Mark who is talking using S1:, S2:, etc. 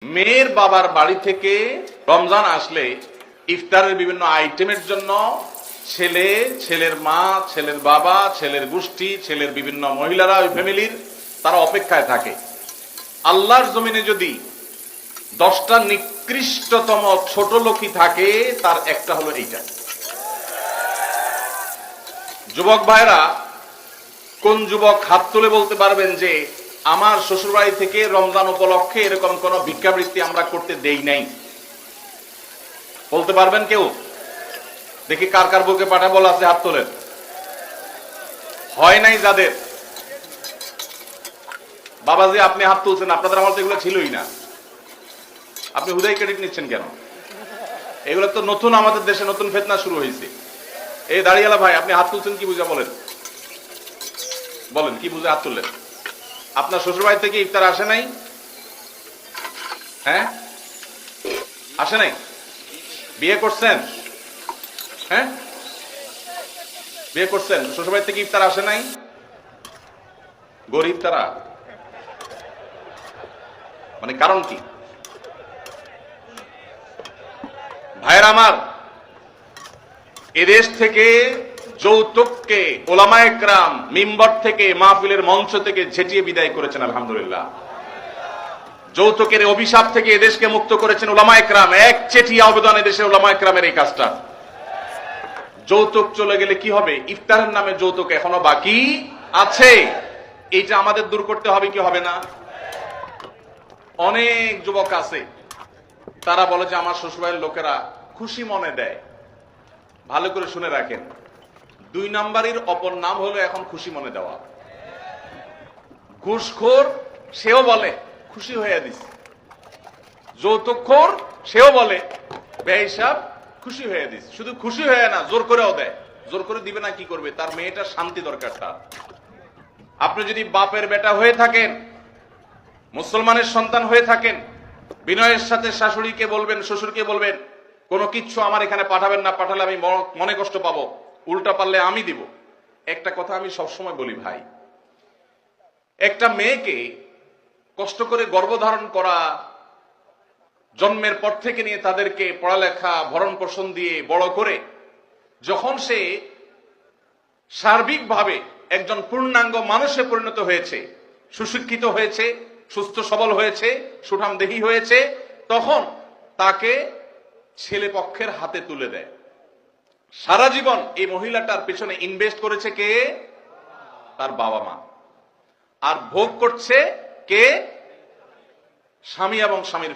S1: মেয়ের বাবার বাড়ি থেকে রমজান আসলে ইফতারের বিভিন্ন আইটেমের জন্য ছেলে, ছেলের মা, ছেলের বাবা, ছেলের গোষ্ঠী, ছেলের বিভিন্ন মহিলারা, ওই ফ্যামিলির তারা অপেক্ষায় থাকে। আল্লাহর জমিনে যদি 10টা নিকৃষ্টতম ছোট লোকই থাকে, তার একটা হলো এইটা। যুবক ভাইরা, কোন যুবক হাত তুলে বলতে পারবেন যে আমার শ্বশুরবাড়ি থেকে রমজান উপলক্ষে এরকম কোন ভিক্ষাবৃত্তি আমরা করতে দেই নাই? বলতে পারবেন কেউ? দেখি কার কার বুকে পাঠা বলা আছে, হাত তোলেন। হয় নাই যাদের। বাবাজি আপনি হাত তুলছেন, আপনাদের আমার তো এগুলো ছিলই না। আপনি হুদাই ক্রেডিট নিচ্ছেন কেন? এগুলো তো নতুন, আমাদের দেশে নতুন ফেতনা শুরু হয়েছে। এই দাঁড়িয়ালা ভাই, আপনি হাত তুলছেন কি বুঝা? বলেন বলেন কি বুঝে হাত তুললেন? আপনার শ্বশুরবাড়ি থেকে ইফতার আসে নাই? হ্যাঁ, আসে নাই? বিয়ে করছেন? হ্যাঁ, বিয়ে করছেন, শ্বশুরবাড়ি থেকে ইফতার আসে নাই? গরিব তারা, মানে কারণ কি? ভাইয়ের আমার, এদেশ থেকে যৌতুককে ওলামায়ে কেরাম মিম্বর থেকে, মাহফিলের মঞ্চ থেকে ঝেঁটিয়ে বিদায় করেছেন, আলহামদুলিল্লাহ। যৌতুকের অভিশাপ থেকে এদেশকে মুক্ত করেছেন ওলামায়ে কেরাম। এক চেটিয়া অবদান এদেশের ওলামায়ে কেরামের এই কাজটা। যৌতুক চলে গেলে কি হবে? ইফতারের নামে যৌতুক এখনো বাকি আছে। এইটা আমাদের দূর করতে হবে কি হবে না? অনেক যুবক আছে, তারা বলে যে আমার শ্বশুরবাড়ির লোকেরা খুশি মনে দেয়। ভালো করে শুনে রাখেন, 2 নাম্বারের অপর নাম হলো এখন খুশি মনে দেওয়া। ঘুষখোর সেও বলে খুশি হয়ে দিছে, যৌতুকখোর সেও বলে বেহিসাব খুশি হয়ে দিছে। শুধু খুশি হয়ে না, জোর করেও দেয়। জোর করে দিবে না কি করবে? তার মেয়েটার শান্তি দরকার তার। আপনি যদি বাপের বেটা হয়ে থাকেন, মুসলমানের সন্তান হয়ে থাকেন, বিনয়ের সাথে শাশুড়িকে বলবেন, শ্বশুরকে বলবেন, কোনো কিচ্ছু আমার এখানে পাঠাবেন না, পাঠালে আমি মনে কষ্ট পাবো, উল্টা পারলে আমি দিব। একটা কথা আমি সবসময় বলি ভাই, একটা মেয়েকে কষ্ট করে গর্ভধারণ করা, জন্মের পর থেকে নিয়ে তাদেরকে পড়ালেখা ভরণ পোষণ দিয়ে বড় করে যখন সে সার্বিকভাবে একজন পূর্ণাঙ্গ মানুষে পরিণত হয়েছে, সুশিক্ষিত হয়েছে, সুস্থ সবল হয়েছে, সুঠামদেহী হয়েছে, তখন তাকে ছেলে পক্ষের হাতে তুলে দেয়। সারা জীবন এই মহিলাটার পেছনে ইনভেস্ট করেছে কে? তার বাবা মা। আর ভোগ করছে কে? স্বামী এবং স্বামীর